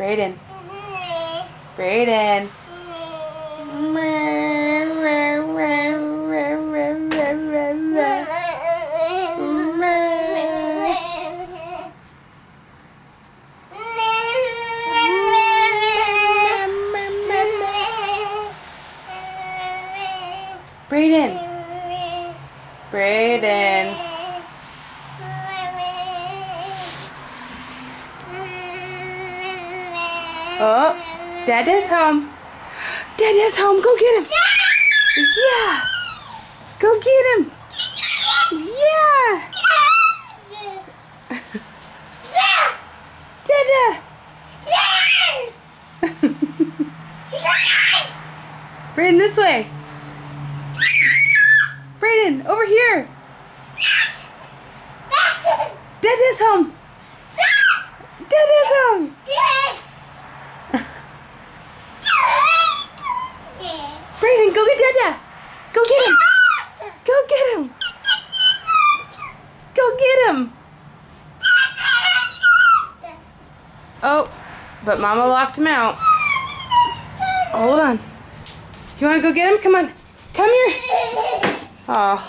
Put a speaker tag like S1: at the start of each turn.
S1: Brayden. Brayden. Brayden. Brayden. Oh, Dada's home. Dada's home. Go get him. Yeah. Go get him. Yeah. Dada. Brayden, this way. Brayden, over here. Dada's home. Dada's home. Brayden, go get Dada. Go get him. Go get him. Go get him. Oh, but Mama locked him out. Hold on. You want to go get him? Come on. Come here. Oh.